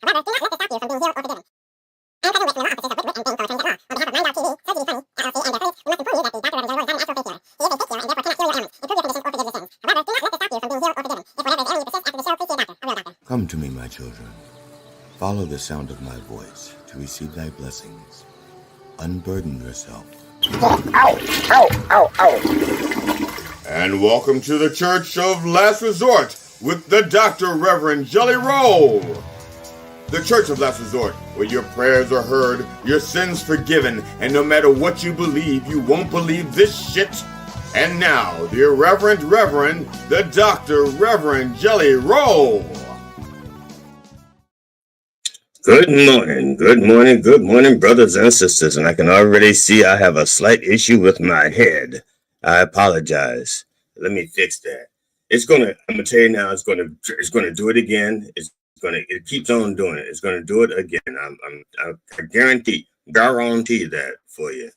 However, do not let this stop you from being healed or forgiven. I am present with law offices of Good Rev and Bank for Attorneys at Law. On behalf of 9.TV, Surgery 20, LLC, and their affiliates, we must inform you that the Dr. Rev is not an actual faith healer. He is a faith healer and therefore cannot heal your ailments, improve your conditions, or forgive your sins. However, do not let this stop you from being healed or forgiven. If for whatever is ailing you persists after the show, please see a doctor, a real doctor. Come to me, my children. Follow the sound of my voice to receive thy blessings. Unburden yourself. Ow, ow, ow, ow. And welcome to the Church of Last Resort with the Dr. Reverend Jelly Roll. The Church of Last Resort, where your prayers are heard, your sins forgiven, and no matter what you believe, you won't believe this shit. And now, the Irreverent Reverend, the Dr. Reverend Jelly Roll. Good morning, brothers and sisters. And I can already see I have a slight issue with my head. I apologize. Let me fix that. I'm gonna tell you now, it's gonna do it again. It keeps on doing it. It's gonna do it again. I guarantee that for you.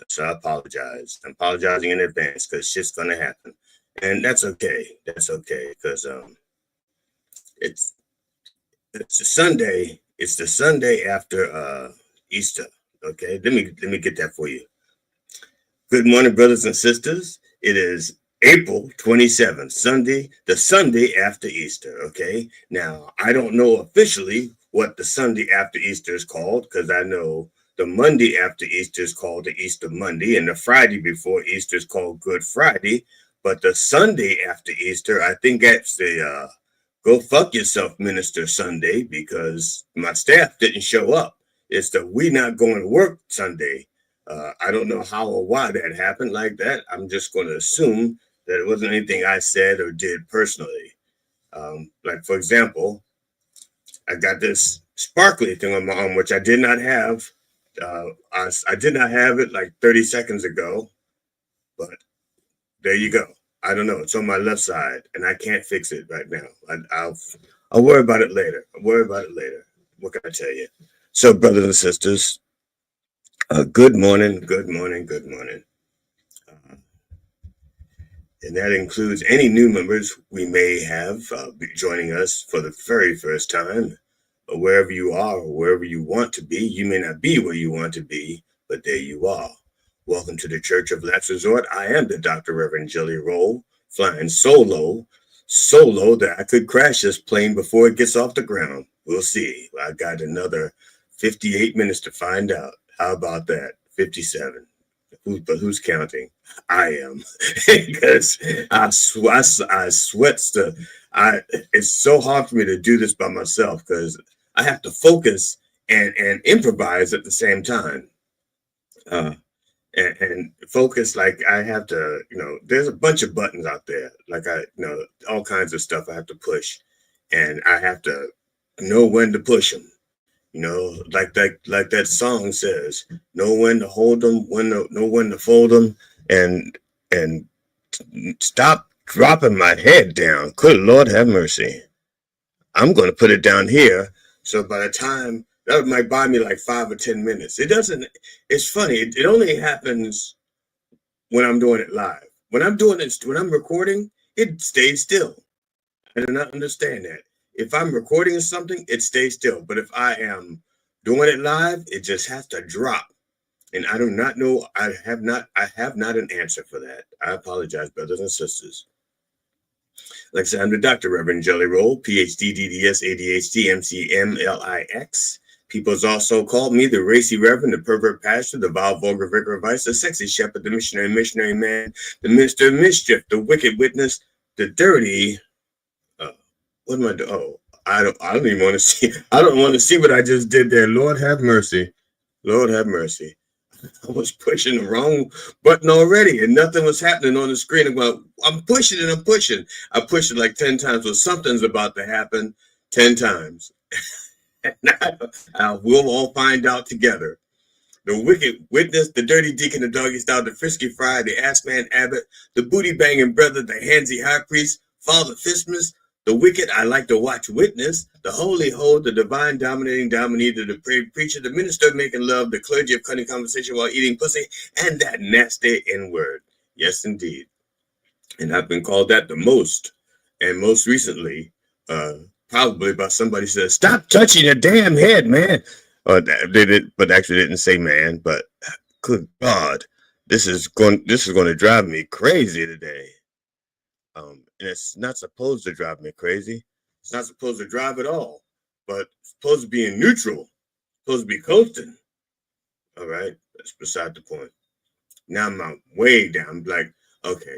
So I apologize. I'm apologizing in advance because shit's gonna happen. And that's okay. That's okay. Because it's a Sunday. It's the Sunday after Easter. Okay, let me get that for you. Good morning, brothers and sisters. It is April 27th, Sunday, the Sunday after Easter. Okay, now I don't know officially what the Sunday after Easter is called because I know the Monday after Easter is called the Easter Monday, and the Friday before Easter is called Good Friday. But the Sunday after Easter, I think that's the Go Fuck Yourself Minister Sunday, because my staff didn't show up. It's the we not going to work Sunday. I don't know how or why that happened like that. I'm just going to assume that it wasn't anything I said or did personally. Like, for example, I got this sparkly thing on my arm, which I did not have. I did not have it like 30 seconds ago, but there you go. I don't know. It's on my left side, and I can't fix it right now. I'll worry about it later. What can I tell you? So, brothers and sisters, good morning. And that includes any new members we may have joining us for the very first time. Wherever you are, or wherever you want to be, you may not be where you want to be, but there you are. Welcome to the Church of Last Resort. I am the Dr. Reverend Jelly Roll, flying solo that I could crash this plane before it gets off the ground. We'll see. I got another 58 minutes to find out. How about that? 57. But who's counting? I am. Because I sweat stuff. It's so hard for me to do this by myself because I have to focus and improvise at the same time. And focus, like I have to, there's a bunch of buttons out there, like all kinds of stuff I have to push, and I have to know when to push them, like that song says, know when to hold them, know when to fold them, and stop dropping my head down. Good Lord have mercy. I'm going to put it down here, so by the time that might buy me like 5 or 10 minutes. It's funny. It only happens when I'm doing it live. When I'm recording, it stays still. I do not understand that. If I'm recording something, it stays still. But if I am doing it live, it just has to drop. And I do not know. I have not an answer for that. I apologize, brothers and sisters. Like I said, I'm the Dr. Reverend Jelly Roll, PhD, DDS, ADHD, MCM, People's also called me the racy reverend, the pervert pastor, the vile vulgar vicar of vice, the sexy shepherd, the missionary man, the minister of mischief, the wicked witness, the dirty. What am I doing? Oh, I don't even want to see. I don't want to see what I just did there. Lord have mercy. Lord have mercy. I was pushing the wrong button already, and nothing was happening on the screen. I'm pushing and I'm pushing. I pushed it like 10 times. Well, something's about to happen 10 times. We'll all find out together. The wicked witness, the dirty deacon, the doggy style, the frisky fry, the ass man abbot, the booty banging brother, the handsy high priest, Father Fistmas, the wicked I like to watch witness, the holy hoe, the divine dominating dominator, the depraved preacher, the minister making love, the clergy of cunning conversation while eating pussy, and that nasty N-word. Yes, indeed. And I've been called that the most, and most recently, probably about somebody says, "Stop touching your damn head, man." They did, but actually didn't say man. But good God, this is going to drive me crazy today. And it's not supposed to drive me crazy. It's not supposed to drive at all, but it's supposed to be in neutral. It's supposed to be coasting. All right, that's beside the point. Now I'm way down. I'm like, okay,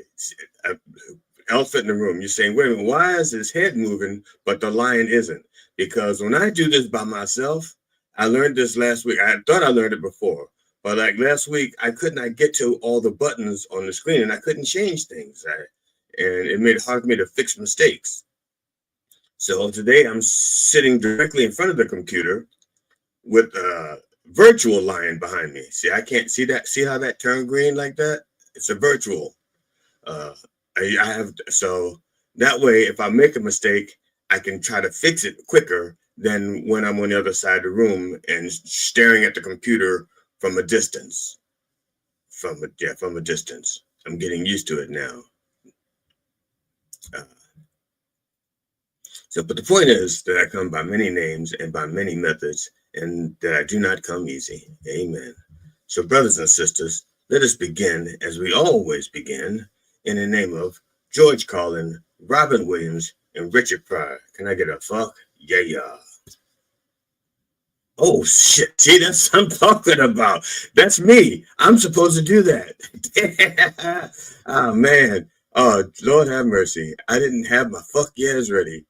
elephant in the room. You're saying, wait a minute, why is his head moving, but the lion isn't? Because when I do this by myself, I learned this last week. I thought I learned it before, but like last week, I could not get to all the buttons on the screen, and I couldn't change things. And it made it hard for me to fix mistakes. So today I'm sitting directly in front of the computer with a virtual lion behind me. See, I can't see that. See how that turned green like that? It's a virtual. I have, so that way, if I make a mistake, I can try to fix it quicker than when I'm on the other side of the room and staring at the computer from a distance. From a distance. I'm getting used to it now. But the point is that I come by many names and by many methods, and that I do not come easy. Amen. So, brothers and sisters, let us begin as we always begin, in the name of George Carlin, Robin Williams, and Richard Pryor. Can I get a fuck? Yeah. Oh, shit. See, that's what I'm talking about. That's me. I'm supposed to do that. Oh, man. Oh, Lord have mercy. I didn't have my fuck yeahs ready.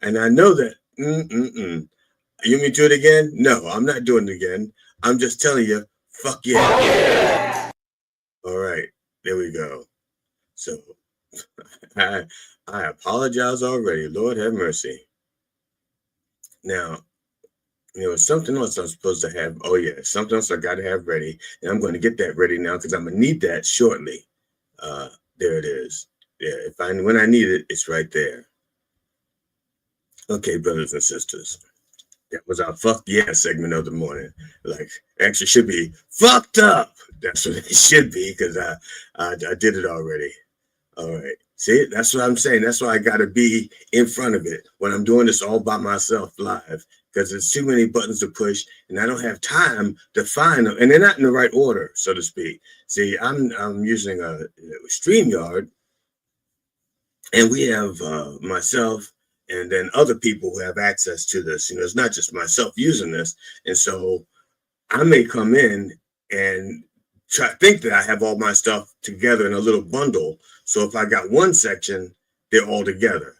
And I know that. You mean do it again? No, I'm not doing it again. I'm just telling you, fuck yeah. All right. There we go. So, I apologize already. Lord have mercy. Now, there was something else I'm supposed to have. Oh, yeah. Something else I got to have ready. And I'm going to get that ready now because I'm going to need that shortly. There it is. Yeah. When I need it, it's right there. Okay, brothers and sisters. That was our fuck yeah segment of the morning. Like, actually should be fucked up. That's what it should be because I did it already. All right. See, that's what I'm saying. That's why I got to be in front of it when I'm doing this all by myself live because there's too many buttons to push and I don't have time to find them. And they're not in the right order, so to speak. See, I'm using a StreamYard and we have myself and then other people who have access to this. It's not just myself using this. And so I may come in and think that I have all my stuff together in a little bundle. So if I got one section, they're all together.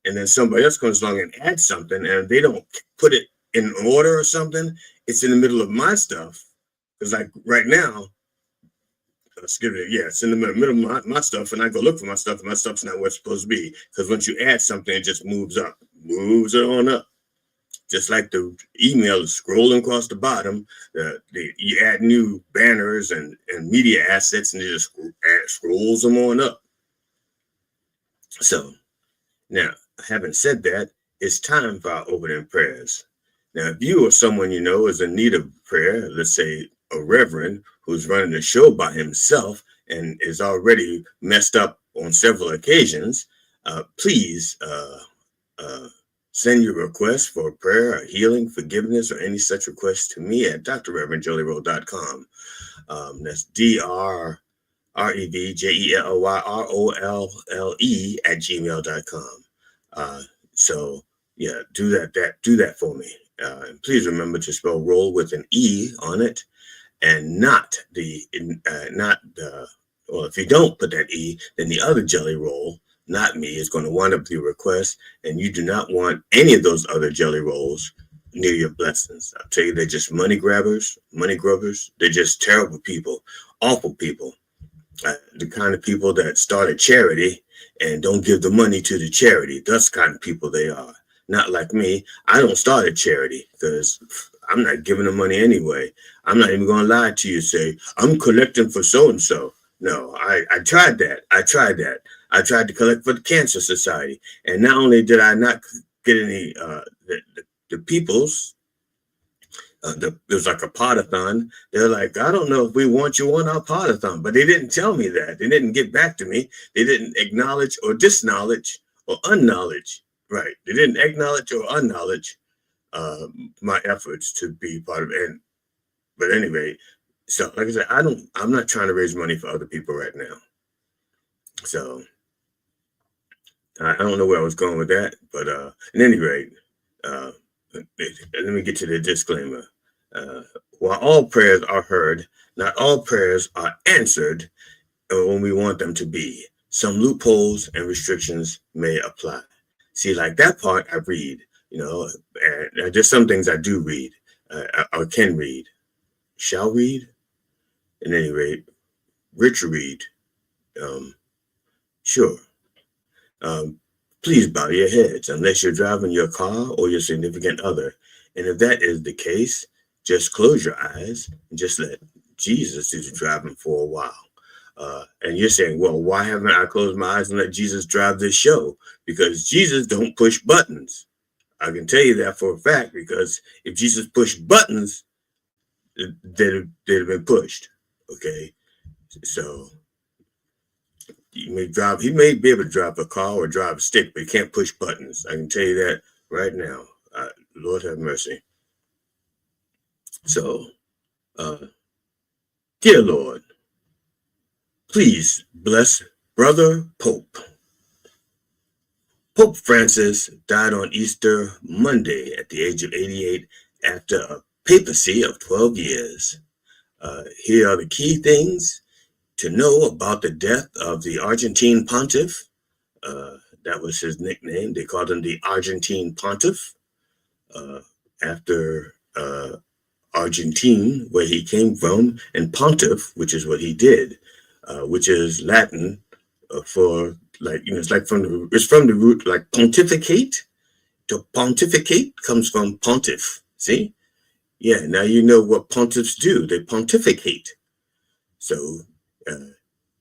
And then somebody else comes along and adds something and they don't put it in order or something. It's in the middle of my stuff. Because like right now, it's in the middle of my stuff, and I go look for my stuff, and my stuff's not where it's supposed to be. Because once you add something, it just moves it on up. Just like the email is scrolling across the bottom, you add new banners and media assets, and it just scrolls them on up. So, now, having said that, it's time for our opening prayers. Now, if you or someone you know is in need of prayer, let's say a reverend who's running the show by himself and is already messed up on several occasions, please send your requests for prayer or healing, forgiveness, or any such requests to me at drreverendjollyroll.com. That's DRREVJELLYROLLE at gmail.com. So yeah, do that for me. And please remember to spell roll with an E on it and not the well, if you don't put that E, then the other jelly roll, not me, is going to wind up with your request, and you do not want any of those other jelly rolls near your blessings. I'll tell you, they're just money grubbers. They're just terrible people, awful people. The kind of people that start a charity and don't give the money to the charity. That's the kind of people they are. Not like me. I don't start a charity because I'm not giving them money anyway. I'm not even going to lie to you, say, I'm collecting for so-and-so. No, I tried that. I tried to collect for the Cancer Society. And not only did I not get any, the people's, there was like a potathon. They're like, I don't know if we want you on our potathon, but they didn't tell me that. They didn't get back to me. They didn't acknowledge or disknowledge or unknowledge Right. They didn't acknowledge or acknowledge my efforts to be part of it. But anyway, so like I said, I'm not trying to raise money for other people right now. So I don't know where I was going with that, but at any rate, let me get to the disclaimer. While all prayers are heard, not all prayers are answered when we want them to be. Some loopholes and restrictions may apply. See, like that part I read, and there's some things I do read, or can read, shall read, at any rate, rich read, sure. Please bow your heads unless you're driving your car or your significant other. And if that is the case, just close your eyes and just let Jesus do the driving for a while. And you're saying, well, why haven't I closed my eyes and let Jesus drive this show? Because Jesus don't push buttons. I can tell you that for a fact, because if Jesus pushed buttons, they'd have been pushed. Okay. So he may be able to drive a car or drive a stick, but he can't push buttons. I can tell you that right now. Lord have mercy. So, dear Lord, please bless Brother Pope. Pope Francis died on Easter Monday at the age of 88 after a papacy of 12 years. Here are the key things to know about the death of the Argentine pontiff. That was his nickname. They called him the Argentine pontiff after Argentine, where he came from, and pontiff, which is what he did, which is Latin for, like, it's from the root like pontificate. To pontificate comes from pontiff. See? Yeah, now you know what pontiffs do. They pontificate. So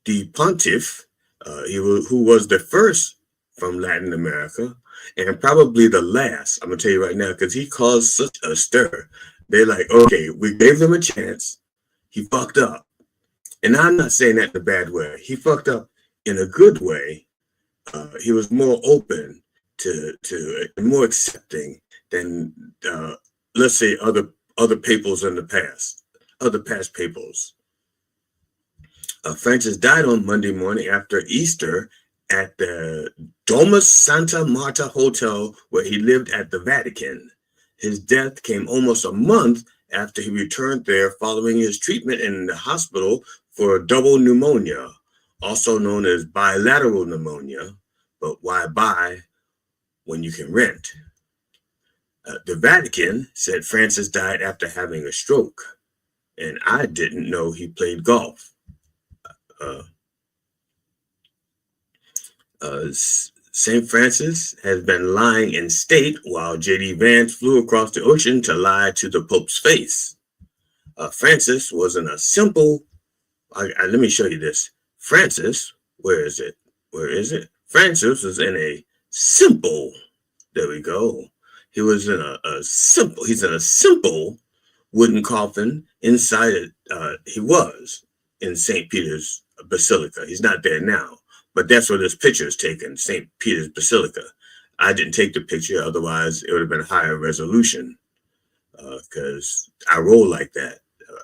the pontiff, who was the first from Latin America and probably the last, I'm going to tell you right now, because he caused such a stir. They're like, okay, we gave him a chance. He fucked up. And I'm not saying that in a bad way. He fucked up in a good way. He was more open to more accepting than, let's say, other papals in the past, other past papals. Francis died on Monday morning after Easter at the Domus Santa Marta Hotel, where he lived at the Vatican. His death came almost a month after he returned there following his treatment in the hospital for double pneumonia, also known as bilateral pneumonia. But why buy when you can rent? The Vatican said Francis died after having a stroke, and I didn't know he played golf. St. Francis has been lying in state while J.D. Vance flew across the ocean to lie to the Pope's face. Francis was in a simple, let me show you this. Francis, where is it? Francis was in a simple, there we go. He was in he's in a simple wooden coffin inside it. He was in St. Peter's Basilica. He's not there now, but that's where this picture is taken, St. Peter's Basilica. I didn't take the picture, otherwise it would have been higher resolution, because I roll like that.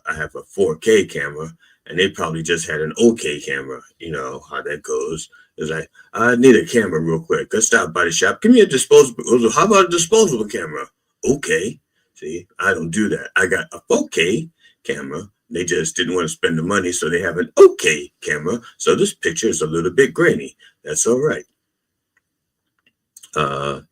I have a 4K camera, and they probably just had an OK camera. You know how that goes. It's like, I need a camera real quick. Let's stop by the shop. Give me a disposable. How about a disposable camera? Okay. See, I don't do that. I got a 4K camera. They just didn't want to spend the money, so they have an OK camera. So this picture is a little bit grainy. That's all right.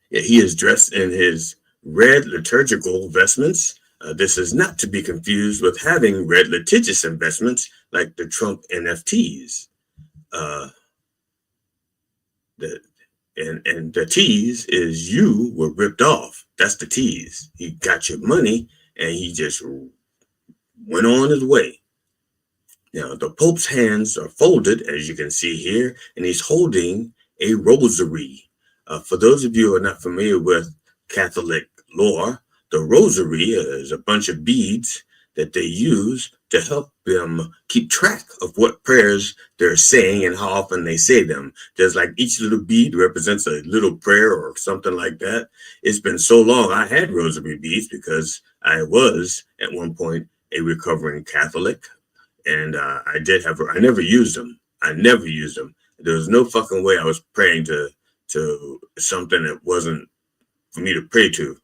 He is dressed in his red liturgical vestments. This is not to be confused with having red litigious investments like the Trump NFTs. And the tease is you were ripped off. That's the tease. He got your money and he just went on his way. Now, the Pope's hands are folded, as you can see here, and he's holding a rosary. For those of you who are not familiar with Catholic lore, the rosary is a bunch of beads that they use to help them keep track of what prayers they're saying and how often they say them. Just like each little bead represents a little prayer or something like that. It's been so long. I had rosary beads because I was at one point a recovering Catholic, and I never used them. There was no fucking way I was praying to something that wasn't for me to pray to.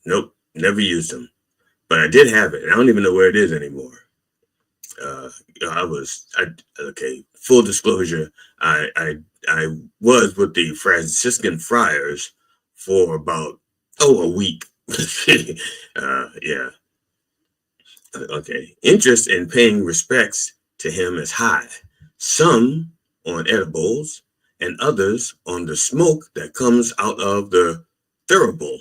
Nope, never used them. But I did have it. I don't even know where it is anymore. Okay, full disclosure, I was with the Franciscan friars for about a week. Yeah. Okay. Interest in paying respects to him is high. Some on edibles and others on the smoke that comes out of the thurible.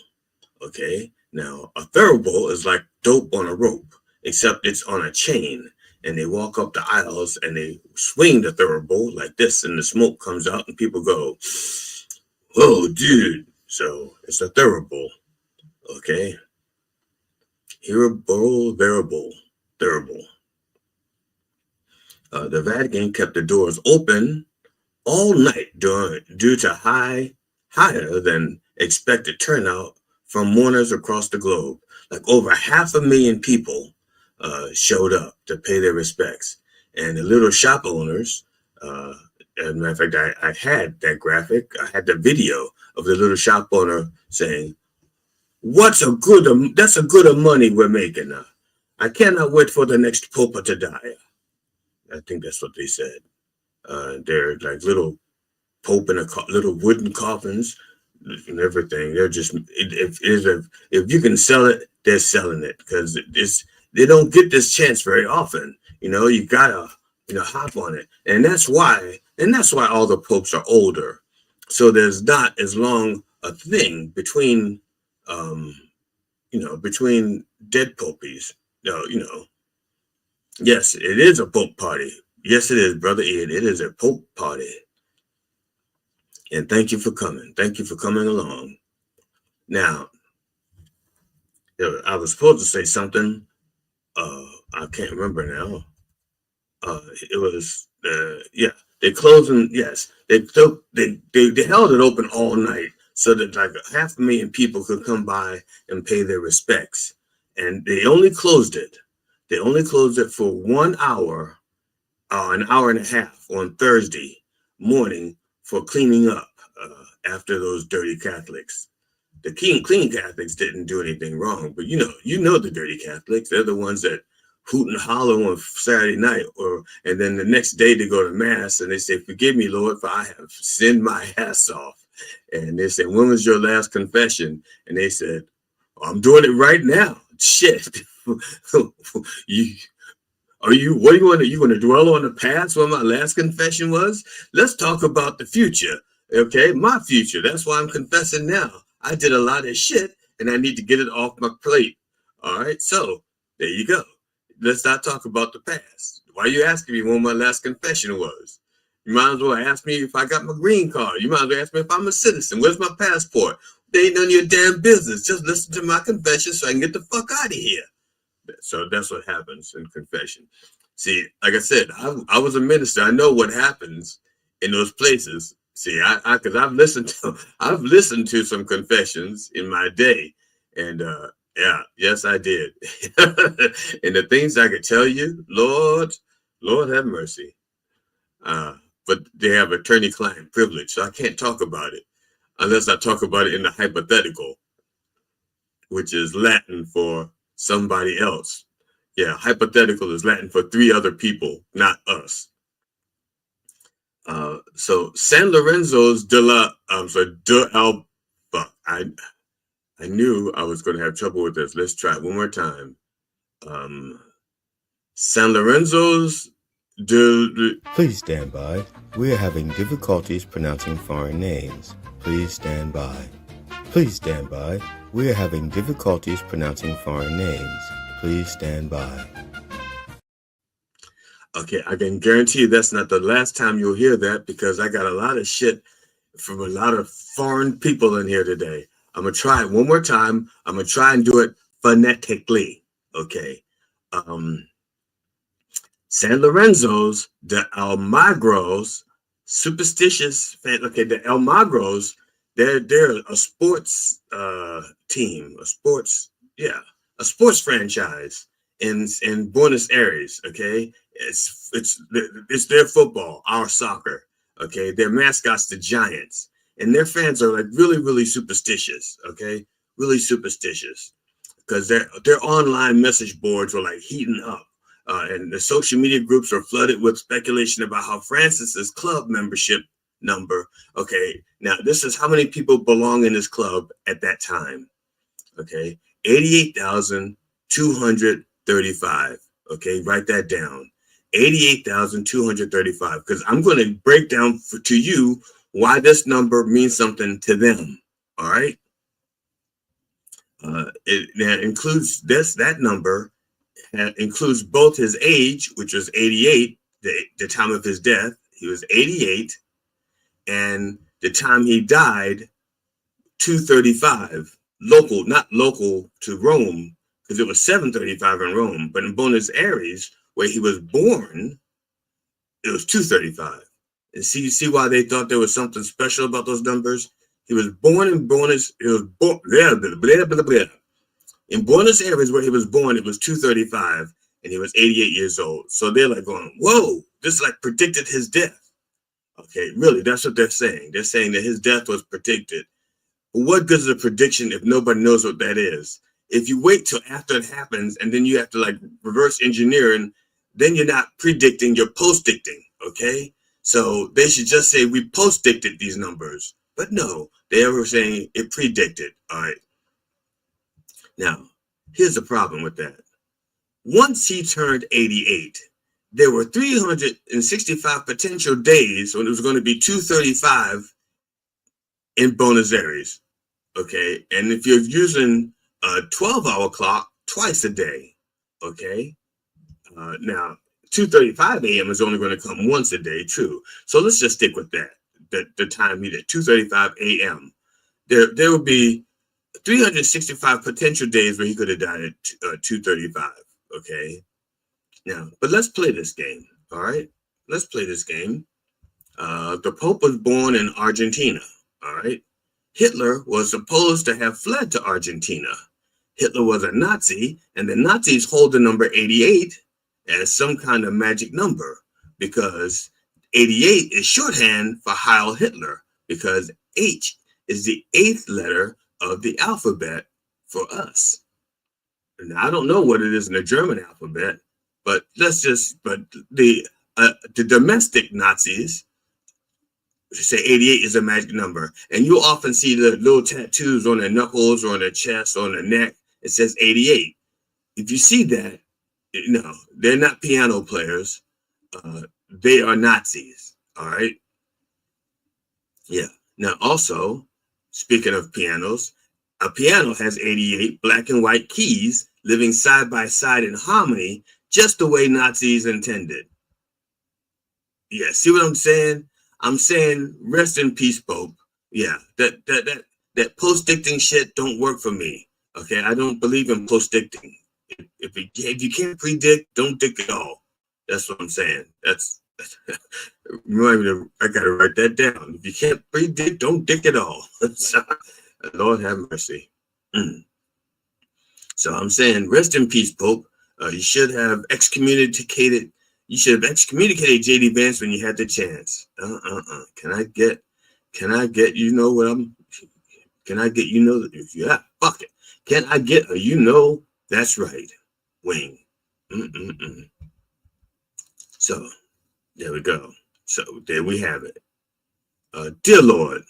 Okay. Now, a thurible is like dope on a rope, except it's on a chain. And they walk up the aisles and they swing the thurible like this, and the smoke comes out, and people go, "Whoa, dude!" So it's a thurible. Okay. Hearable, variable, thurible. The Vatican kept the doors open all night due to higher than expected turnout from mourners across the globe. Like over 500,000 people showed up to pay their respects. And the little shop owners, as a matter of fact, I had that graphic. I had the video of the little shop owner saying, that's a good of money we're making now. I cannot wait for the next pope to die. I think that's what they said. They're like little pope in little wooden coffins and everything. They're just, if you can sell it, they're selling it, because they don't get this chance very often. You gotta, hop on it. And that's why all the popes are older. So there's not as long a thing between, between dead popies. Yes, it is a pope party. Yes, it is, Brother Ed. It is a pope party. And thank you for coming. Thank you for coming along. Now, I was supposed to say something. I can't remember now. It was, they closed them. Yes, they held it open all night so that like 500,000 people could come by and pay their respects. And they only closed it. They only closed it for 1 hour, an hour and a half on Thursday morning for cleaning up after those dirty Catholics. The clean Catholics didn't do anything wrong, but you know the dirty Catholics. They're the ones that hoot and holler on Saturday night, and then the next day they go to mass and they say, "Forgive me, Lord, for I have sinned my ass off." And they said, "When was your last confession?" And they said, "I'm doing it right now." Shit. What do you want to? You going to dwell on the past when my last confession was? Let's talk about the future. Okay, my future. That's why I'm confessing now. I did a lot of shit and I need to get it off my plate. All right, so there you go. Let's not talk about the past. Why are you asking me when my last confession was? You might as well ask me if I got my green card. You might as well ask me if I'm a citizen. Where's my passport? They ain't none of your damn business. Just listen to my confession so I can get the fuck out of here. So that's what happens in confession. See, like I said, I was a minister. I know what happens in those places. See, because I've listened to some confessions in my day, and yes, I did. And the things I could tell you, Lord have mercy. But they have attorney-client privilege, so I can't talk about it unless I talk about it in the hypothetical, which is Latin for somebody else. Yeah, hypothetical is Latin for 3 other people, not us. So San Lorenzo's de Alba. I knew I was going to have trouble with this. Let's try it one more time. San Lorenzo's de... Please stand by. We are having difficulties pronouncing foreign names. Please stand by. Please stand by. We are having difficulties pronouncing foreign names. Please stand by. Okay, I can guarantee you that's not the last time you'll hear that, because I got a lot of shit from a lot of foreign people in here today. I'm going to try it one more time. I'm going to try and do it phonetically. Okay. San Lorenzo's, the Almagros, superstitious fan. Okay, the Almagros, they're a sports team, a sports franchise in Buenos Aires. Okay, it's their football, our soccer. Okay, their mascots, the Giants, and their fans are like really superstitious. Okay, really superstitious because their online message boards were like heating up. And the social media groups are flooded with speculation about how Francis's club membership number. Okay, now this is how many people belong in this club at that time. Okay, 88,235. Okay, write that down. 88,235. Because I'm going to break down to you why this number means something to them. All right. It includes that number includes both his age, which was 88, the time of his death. He was 88, and the time he died, 235. Local, not local to Rome, because it was 735 in Rome, but in Buenos Aires, where he was born, it was 235. And you see why they thought there was something special about those numbers? He was born in Buenos. It was born. In Buenos Aires, where he was born, it was 235, and he was 88 years old. So they're like going, whoa, this like predicted his death. Okay, really, that's what they're saying. They're saying that his death was predicted. But what good is a prediction if nobody knows what that is? If you wait till after it happens, and then you have to like reverse engineer, and then you're not predicting, you're post-dicting, okay? So they should just say, we post-dicted these numbers. But no, they were saying it predicted, all right? Now, here's the problem with that. Once he turned 88, there were 365 potential days when it was going to be 235 in Buenos Aires. Okay. And if you're using a 12-hour clock, twice a day. Okay. Now, 2:35 a.m. is only going to come once a day, true. So let's just stick with that. The time he did, 2:35 a.m. There will be 365 potential days where he could have died at 2:35. Okay. Now, but let's play this game. All right. Let's play this game. The Pope was born in Argentina. All right. Hitler was supposed to have fled to Argentina. Hitler was a Nazi, and the Nazis hold the number 88 as some kind of magic number because 88 is shorthand for Heil Hitler because H is the 8th letter of the alphabet for us. Now, I don't know what it is in the German alphabet, but the domestic Nazis say 88 is a magic number. And you'll often see the little tattoos on their knuckles or on their chest or on their neck. It says 88. If you see that, no, they're not piano players. They are Nazis. All right. Yeah. Now, also, speaking of pianos, a piano has 88 black and white keys living side by side in harmony, just the way Nazis intended. Yeah, see what I'm saying? I'm saying rest in peace, Pope. Yeah, that post-dicting shit don't work for me. Okay, I don't believe in post-dicting. If you can't predict, don't dict at all. That's what I'm saying. That's remind me to, I gotta write that down. If you can't predict, don't dict at all. Lord have mercy. So I'm saying, rest in peace, Pope. You should have excommunicated. You should have excommunicated J.D. Vance when you had the chance. Can I get? You know what I'm? Can I get? You know? Yeah. Fuck it. Can I get a? You know? That's right. Wing. So there we go. So there we have it. Dear Lord,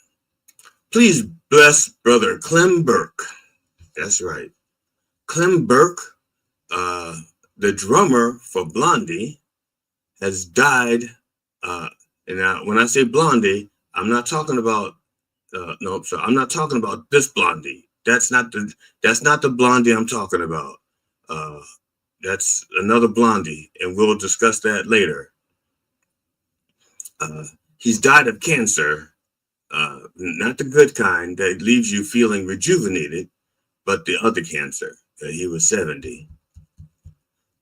please bless Brother Clem Burke. That's right. Clem Burke, the drummer for Blondie, has died. And now, when I say Blondie, I'm not talking about. I'm not talking about this Blondie. That's not the Blondie I'm talking about. That's another Blondie, and we'll discuss that later. He's died of cancer, not the good kind that leaves you feeling rejuvenated, but the other cancer. He was 70.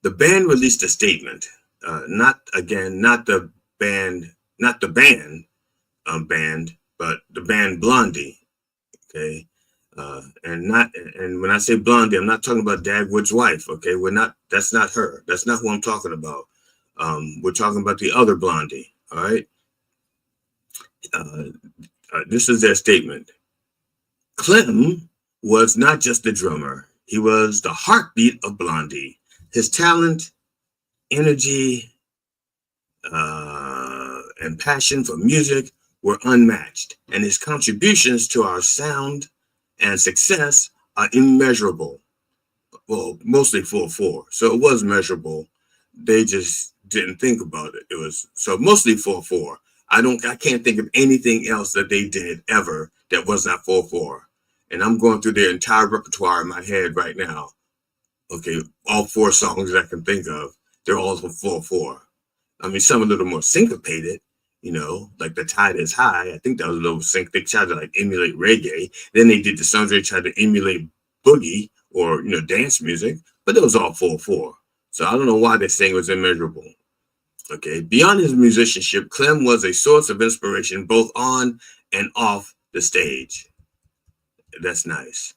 The band released a statement. not the band, band, but the band Blondie. Okay. And when I say Blondie, I'm not talking about Dagwood's wife. Okay. That's not her. That's not who I'm talking about. We're talking about the other Blondie. All right. This is their statement. Clem was not just the drummer. He was the heartbeat of Blondie. His talent, energy, and passion for music were unmatched, and his contributions to our sound and success are immeasurable. Well, mostly 4/4, so it was measurable. They just didn't think about it. It was so mostly 4/4. I can't think of anything else that they did ever that was not 4/4. And I'm going through their entire repertoire in my head right now. Okay, all 4 songs I can think of, they're all 4/4. I mean, some a little more syncopated, like The Tide is High. I think that was a little sync. They tried to like emulate reggae. Then they did the songs they tried to emulate boogie or, dance music, but it was all 4/4. So I don't know why this thing was immeasurable. Okay, beyond his musicianship, Clem was a source of inspiration both on and off the stage. That's nice.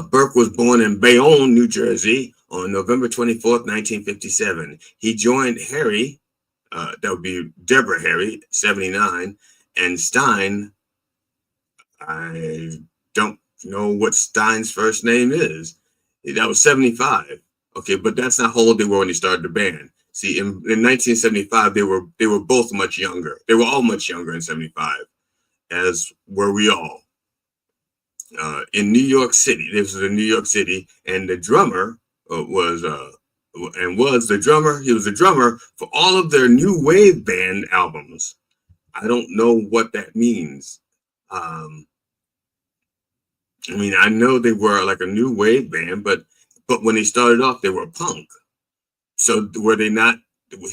Burke was born in Bayonne, New Jersey on November 24th, 1957. He joined Harry, that would be Deborah Harry, 79, and Stein. I don't know what Stein's first name is. That was 75. Okay, but that's not how old they were when he started the band. See, in 1975, they were both much younger. They were all much younger in 75, as were we all. In New York City, this was in New York City, and the drummer was the drummer. He was the drummer for all of their new wave band albums. I don't know what that means. I mean, I know they were like a new wave band, but when they started off, they were punk. So were they not?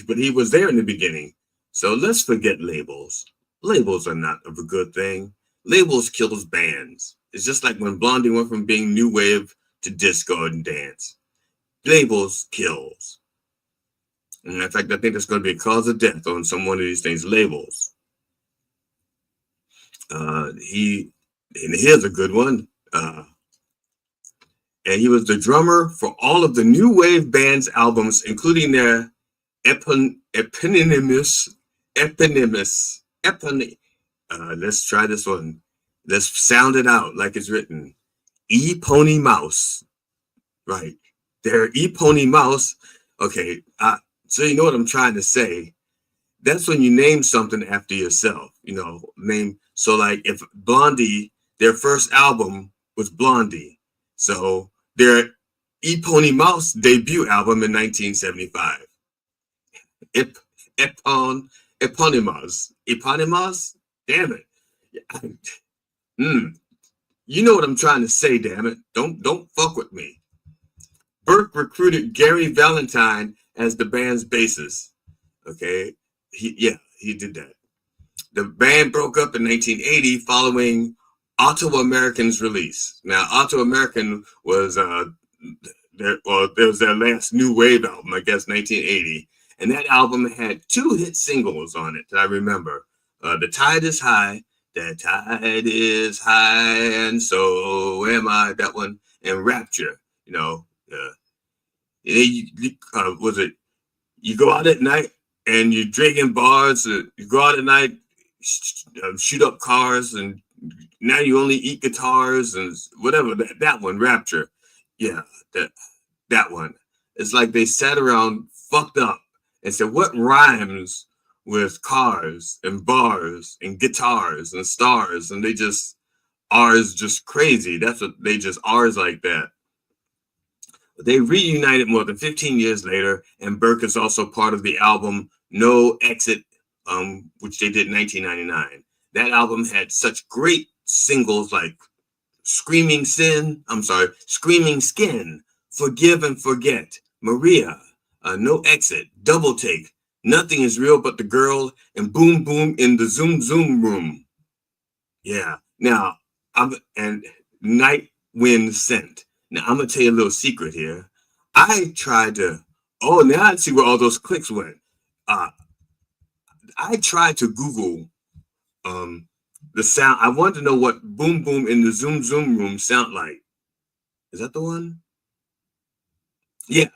But he was there in the beginning. So let's forget labels. Labels are not a good thing. Labels kills bands. It's just like when Blondie went from being new wave to disco and dance. Labels kills. And in fact, I think that's going to be a cause of death on some one of these things. Labels. And here's a good one. And he was the drummer for all of the new wave band's albums, including their eponymous. Let's try this one. Let's sound it out like it's written. E-Pony Mouse. Right. Their E-Pony Mouse. Okay. So you know what I'm trying to say. That's when you name something after yourself. Name. So like if Blondie, their first album was Blondie. So their E-Pony Mouse debut album in 1975. Eponymous. Damn it. You know what I'm trying to say, damn it. Don't fuck with me. Burke recruited Gary Valentine as the band's bassist. Okay. He did that. The band broke up in 1980 following Auto-American's release. Now, Auto-American was their last new wave album, I guess, 1980. And that album had 2 hit singles on it that I remember. The Tide is High. The tide is high, and so am I. That one. And Rapture. Was it? You go out at night and you're drinking bars. You go out at night, shoot up cars, and now you only eat guitars and whatever. That one, Rapture. Yeah, that one. It's like they sat around, fucked up, and said, "What rhymes with cars and bars and guitars and stars?" And they just R's just crazy. That's what they just R's like that. They reunited more than 15 years later, and Burke is also part of the album No Exit, which they did in 1999. That album had such great singles like Screaming Skin, Forgive and Forget, Maria, No Exit, Double Take, Nothing Is Real But the Girl, and Boom Boom in the Zoom Zoom Room. Yeah. Now, and Night Wind Scent. Now, I'm going to tell you a little secret here. I tried to Oh, now I see where all those clicks went. Uh, I tried to Google the sound. I wanted to know what boom boom in the zoom zoom room sound like. Is that the one? Yeah.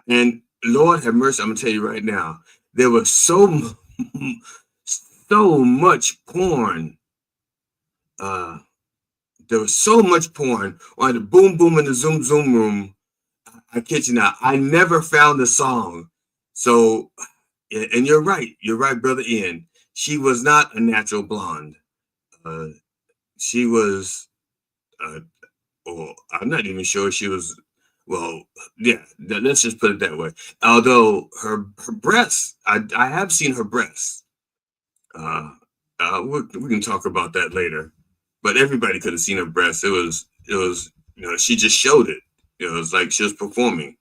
And Lord have mercy, I'm gonna tell you right now, there was so much porn. Uh, there was so much porn on the boom boom in the zoom zoom room. I kid you not. I never found the song. So, and you're right, brother Ian. She was not a natural blonde. Uh, she was, or I'm not even sure she was. Well, yeah, let's just put it that way. Although her breasts, I have seen her breasts. Uh, we can talk about that later. But everybody could have seen her breasts. It was, she just showed it. It was like she was performing.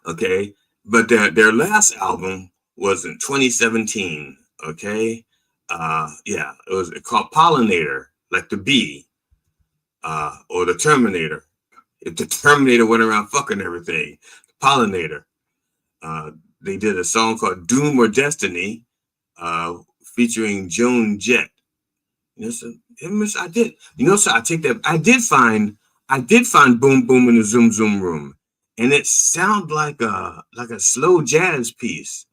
Okay, but their last album was in 2017. Okay, yeah, it was called Pollinator, like the bee, or the Terminator. If the Terminator went around fucking everything, Pollinator. Uh, they did a song called Doom or Destiny, featuring Joan Jett. You know, so I did. You know, so I take that. I did find Boom Boom in the Zoom Zoom room, and it sounded like a slow jazz piece.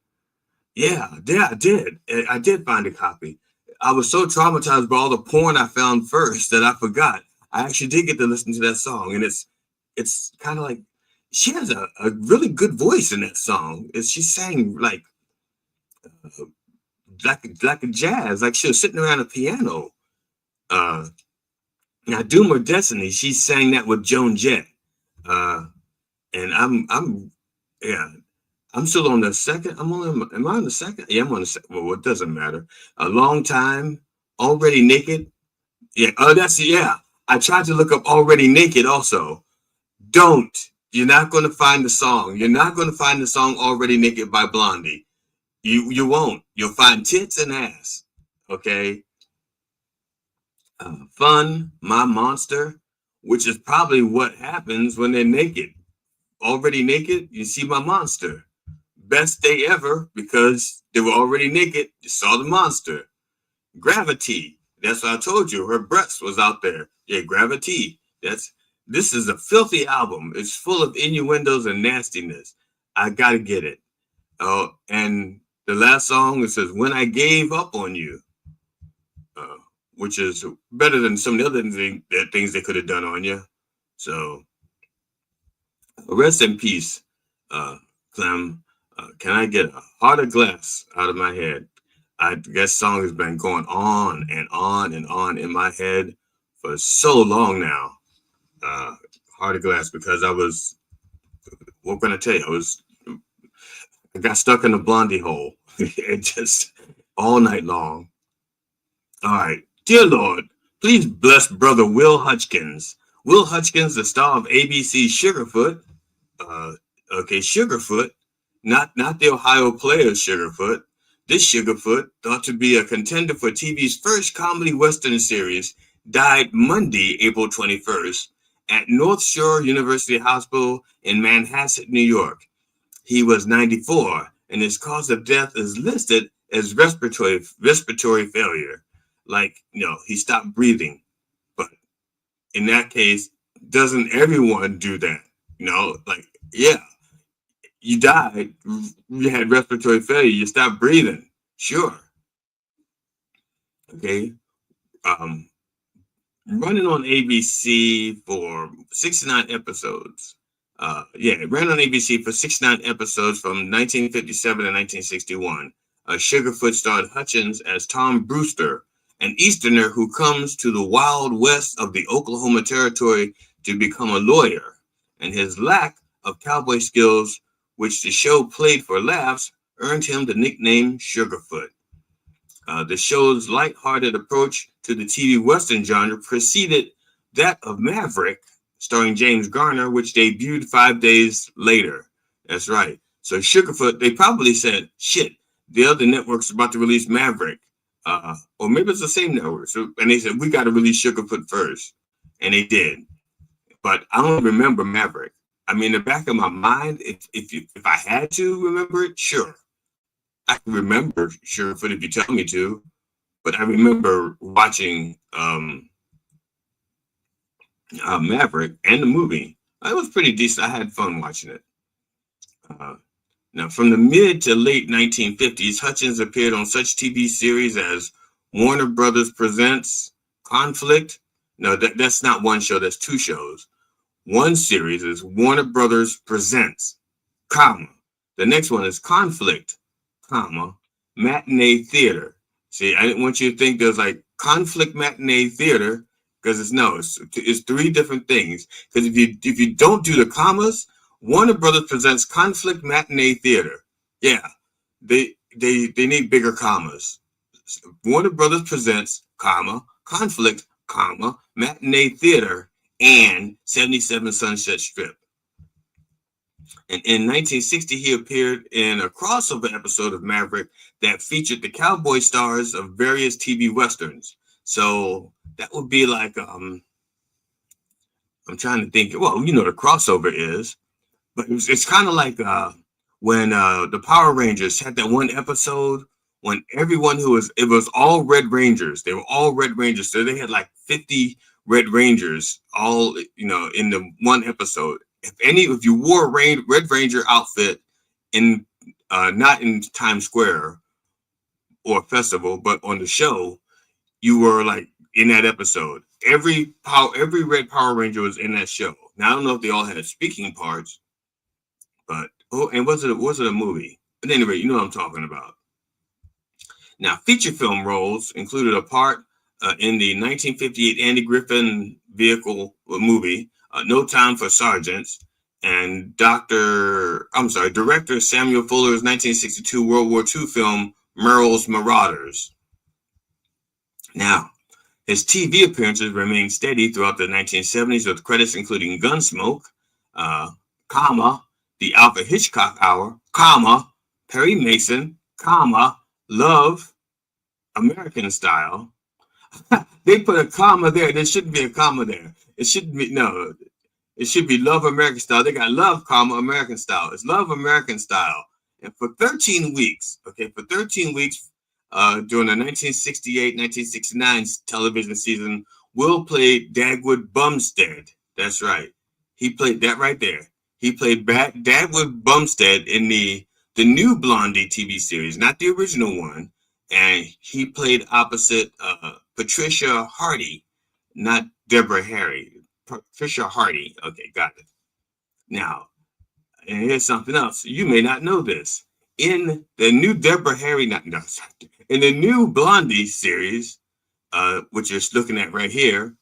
Yeah, I did. I did find a copy. I was so traumatized by all the porn I found first that I forgot. I actually did get to listen to that song, and it's kind of like she has a really good voice in that song. She sang like a jazz, like she was sitting around a piano. Uh, Now, Doom or Destiny, she sang that with Joan Jett. Uh, and yeah, I'm still on the second. Am I on the second? Yeah, I'm on the second. Well, it doesn't matter. A long time, already naked. Yeah. Oh, yeah. I tried to look up already naked also. Don't. You're not going to find the song. You're not going to find the song already naked by Blondie. You won't. You'll find tits and ass. Okay. Fun, my monster, which is probably what happens when they're naked. Already naked, you see my monster. Best day ever because they were already naked. You saw the monster. Gravity. That's what I told you. Her breast was out there. Yeah, Gravity. This is a filthy album. It's full of innuendos and nastiness. I gotta get it. Oh, and the last song it says, "When I Gave Up on You." Uh, which is better than some of the other things they could have done on you. So rest in peace, Clem. Can I get a heart of glass out of my head? I guess song has been going on and on and on in my head for so long now. Heart of glass because what can I tell you? I got stuck in the Blondie hole. It just all night long. All right. Dear Lord, please bless brother Will Hutchins. Will Hutchins, the star of ABC's Sugarfoot. Okay, Sugarfoot, not the Ohio Players Sugarfoot. This Sugarfoot, thought to be a contender for TV's first comedy western series, died Monday, April 21st, at North Shore University Hospital in Manhasset, New York. He was 94, and his cause of death is listed as respiratory failure. Like, he stopped breathing. But in that case, doesn't everyone do that? Like, yeah, you died, you had respiratory failure, you stopped breathing. Sure. Okay. Running on ABC for 69 episodes. It ran on ABC for 69 episodes from 1957 to 1961. Sugarfoot starred Hutchins as Tom Brewster, an Easterner who comes to the Wild West of the Oklahoma Territory to become a lawyer, and his lack of cowboy skills, which the show played for laughs, earned him the nickname Sugarfoot. The show's lighthearted approach to the TV Western genre preceded that of Maverick, starring James Garner, which debuted 5 days later. That's right. So Sugarfoot, they probably said, shit, the other network's about to release Maverick. Or maybe it's the same network. And they said, we got to release Sugarfoot first. And they did. But I don't remember Maverick. I mean, in the back of my mind, if I had to remember it, sure, I can remember Sugarfoot if you tell me to. But I remember watching Maverick and the movie. It was pretty decent. I had fun watching it. Uh, Now, from the mid to late 1950s, Hutchins appeared on such TV series as Warner Brothers Presents, Conflict. No, that's not one show, that's two shows. One series is Warner Brothers Presents, comma. The next one is Conflict, comma, Matinee Theater. See, I didn't want you to think there's like Conflict Matinee Theater, because it's three different things. Because if you don't do the commas, Warner Brothers Presents Conflict Matinee Theater. Yeah, they need bigger commas. Warner Brothers Presents, comma, Conflict, comma, Matinee Theater, and 77 Sunset Strip. And in 1960, he appeared in a crossover episode of Maverick that featured the cowboy stars of various TV westerns. So that would be like, I'm trying to think, well, you know what a crossover is, but it's kind of like when the Power Rangers had that one episode when everyone it was all Red Rangers. They were all Red Rangers. So they had like 50 Red Rangers all, in the one episode. If you wore a Red Ranger outfit in not in Times Square or festival, but on the show, you were like in that episode. Every Red Power Ranger was in that show. Now I don't know if they all had speaking parts, but and was it a movie? But anyway, you know what I'm talking about. Now, feature film roles included a part in the 1958 Andy Griffin movie, No Time for Sergeants, and director Samuel Fuller's 1962 World War II film, Merle's Marauders. Now, his TV appearances remained steady throughout the 1970s, with credits including Gunsmoke, comma, The Alfred Hitchcock Hour, comma, Perry Mason, comma, Love, American Style. They put a comma there. There shouldn't be a comma there. It shouldn't be, no. It should be Love, American Style. They got Love, comma, American Style. It's Love, American Style. And for 13 weeks, during the 1968-1969 television season, Will played Dagwood Bumstead. That's right. He played that right there. He played Dagwood Bumstead in the new Blondie TV series, not the original one. And he played opposite Patricia Hardy, not Deborah Harry. Patricia Hardy. Okay, got it. Now, and here's something else. You may not know this. In the new Deborah Harry, in the new Blondie series, which you're looking at right here,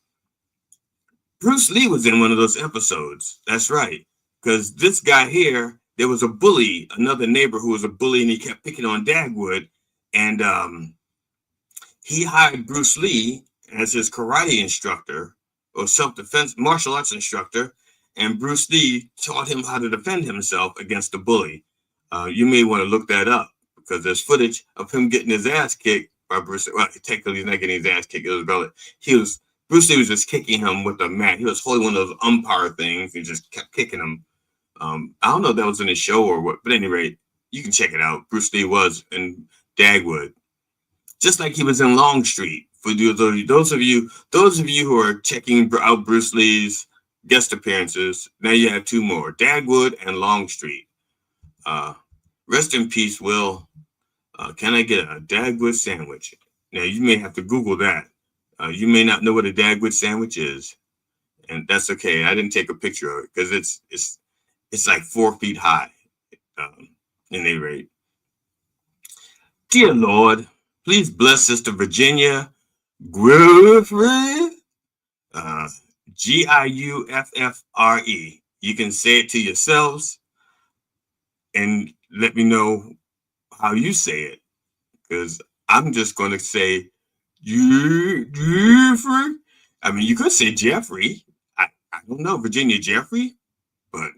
Bruce Lee was in one of those episodes. That's right. Because this guy here, there was a bully, another neighbor who was a bully, and he kept picking on Dagwood. And he hired Bruce Lee as his karate instructor or self-defense martial arts instructor. And Bruce Lee taught him how to defend himself against the bully. You may want to look that up because there's footage of him getting his ass kicked by Bruce. Well, technically he's not getting his ass kicked. Bruce Lee was just kicking him with a mat. He was holding one of those umpire things and just kept kicking him. I don't know if that was in the show or what, but at any rate, you can check it out. Bruce Lee was in Dagwood, just like he was in Longstreet. For those of you who are checking out Bruce Lee's guest appearances, now you have two more: Dagwood and Longstreet. Rest in peace, Will. Can I get a Dagwood sandwich? Now you may have to Google that. You may not know what a Dagwood sandwich is, and that's okay. I didn't take a picture of it because it's like 4 feet high. In any rate, dear Lord, please bless Sister Virginia Giuffre, Giuffre. You can say it to yourselves and let me know how you say it, because I'm just going to say Giuffre. I mean, you could say Jeffrey. I don't know, Virginia Jeffrey, but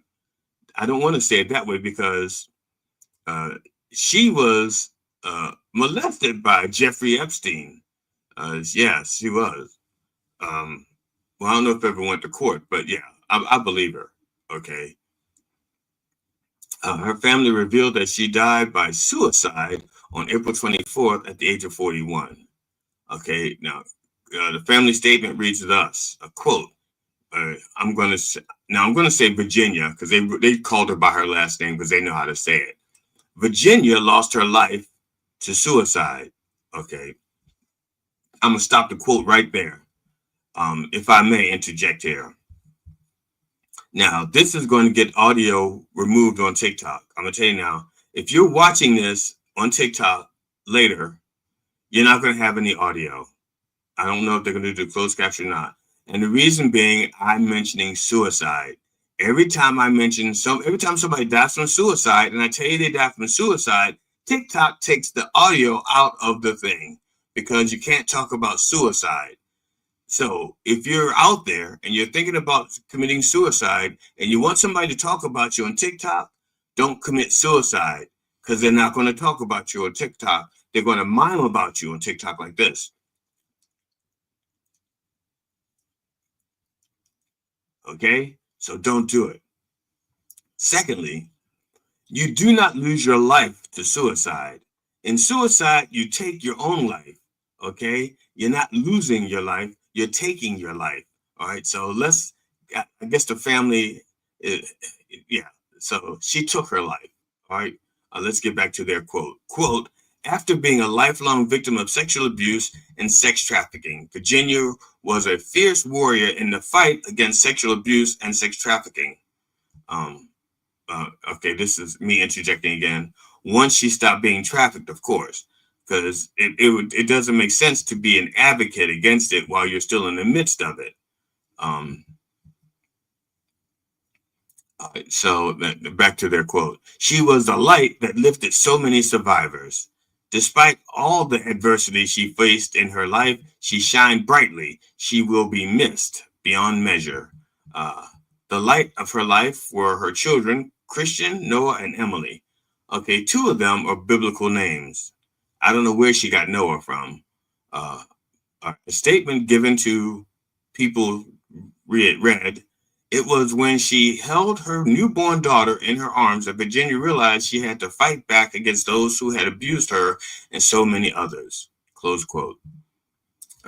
I don't want to say it that way because she was molested by Jeffrey Epstein. Yes, she was. Well, I don't know if it ever went to court, but yeah, I believe her. Okay. Her family revealed that she died by suicide on April 24th at the age of 41. Okay, now the family statement reads thus: a quote. I'm going to say Virginia because they called her by her last name because they know how to say it. Virginia lost her life to suicide. Okay, I'm gonna stop the quote right there. If I may interject here. Now, this is going to get audio removed on TikTok. I'm gonna tell you now, if you're watching this on TikTok later, you're not going to have any audio. I don't know if they're going to do closed caption or not. And the reason being, I'm mentioning suicide. Every time somebody dies from suicide, and I tell you they die from suicide, TikTok takes the audio out of the thing because you can't talk about suicide. So if you're out there and you're thinking about committing suicide and you want somebody to talk about you on TikTok, don't commit suicide because they're not going to talk about you on TikTok. They're going to mime about you on TikTok like this. Okay? So don't do it. Secondly, you do not lose your life to suicide. In suicide, you take your own life. Okay? You're not losing your life. You're taking your life. All right? So I guess the family, yeah. So she took her life. All right? Let's get back to their quote. Quote, after being a lifelong victim of sexual abuse and sex trafficking, Virginia was a fierce warrior in the fight against sexual abuse and sex trafficking. Okay, this is me interjecting again. Once she stopped being trafficked, of course, because it doesn't make sense to be an advocate against it while you're still in the midst of it. So back to their quote. She was the light that lifted so many survivors. Despite all the adversity she faced in her life, she shined brightly. She will be missed beyond measure. The light of her life were her children, Christian, Noah, and Emily. Okay, two of them are biblical names. I don't know where she got Noah from. A statement given to people read, it was when she held her newborn daughter in her arms that Virginia realized she had to fight back against those who had abused her and so many others. Close quote.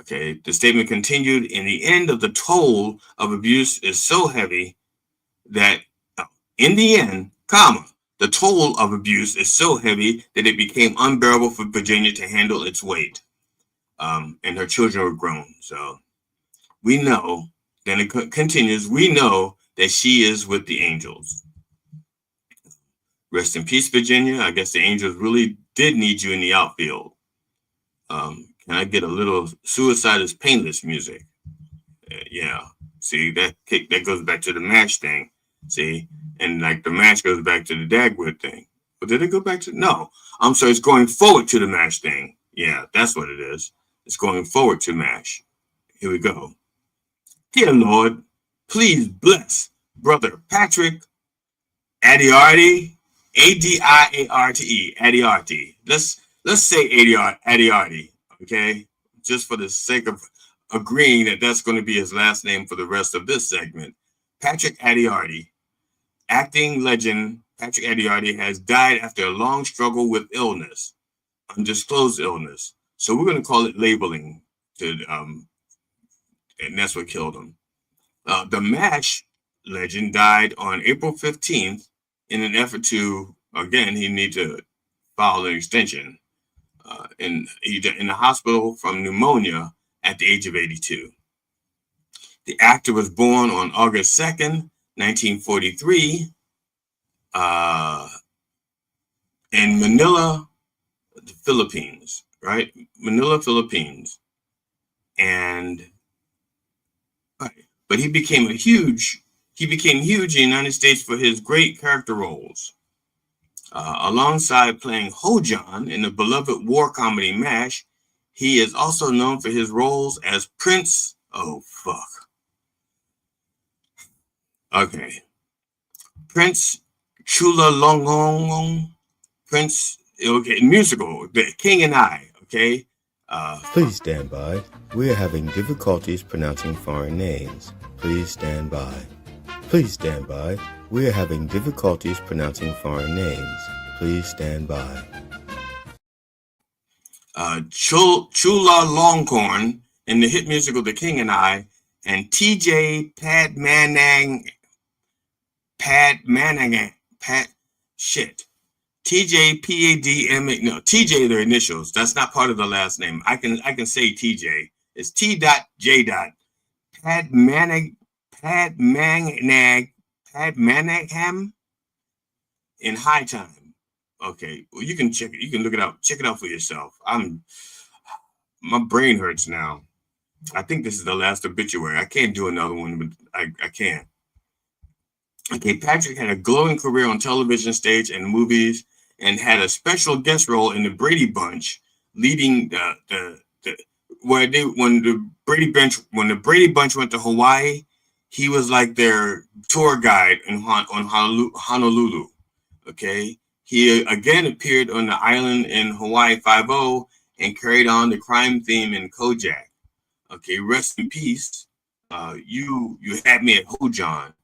Okay, the statement continued, in the end of the toll of abuse is so heavy that in the end, the toll of abuse is so heavy that it became unbearable for Virginia to handle its weight. And her children were grown. So we know, then it continues, we know that she is with the angels. Rest in peace, Virginia. I guess the angels really did need you in the outfield. Can I get a little Suicide is Painless music? Yeah. See, that goes back to the MASH thing. See? And like the MASH goes back to the Dagwood thing. But did it go back to? No. I'm sorry, it's going forward to the MASH thing. Yeah, that's what it is. It's going forward to MASH. Here we go. Dear Lord, please bless Brother Patrick Adiarte, Adiarte, Adiarte. Let's say Adiarte, okay? Just for the sake of agreeing that that's going to be his last name for the rest of this segment. Patrick Adiarte, acting legend Patrick Adiarte, has died after a long struggle with illness, undisclosed illness. So we're going to call it labeling, and that's what killed him. The MASH legend died on April 15th in an effort to, again, he need to file an extension in the hospital from pneumonia at the age of 82. The actor was born on August 2nd, 1943, in Manila, the Philippines, right? Manila, Philippines. But he became huge in the United States for his great character roles. Alongside playing Ho-Jon in the beloved war comedy MASH, he is also known for his roles as Prince. Oh, fuck. Okay. Prince Chulalongong. Prince, okay, musical, The King and I, okay? Please stand by. We are having difficulties pronouncing foreign names. Please stand by. Please stand by. We are having difficulties pronouncing foreign names. Please stand by. Chula Longcorn in the hit musical The King and I, and TJ TJ PADM. No, TJ, their initials. That's not part of the last name. I can say TJ. It's T.J. Padmanagham in high time. Okay, well, you can check it. You can look it up. Check it out for yourself. My brain hurts now. I think this is the last obituary. I can't do another one, but I can't. Okay, Patrick had a glowing career on television, stage, and movies, and had a special guest role in the Brady Bunch, leading when the Brady Bunch went to Hawaii. He was like their tour guide on Honolulu. Okay, he again appeared on the island in Hawaii 5-0 and carried on the crime theme in Kojak. Okay, rest in peace. You had me at Hojan.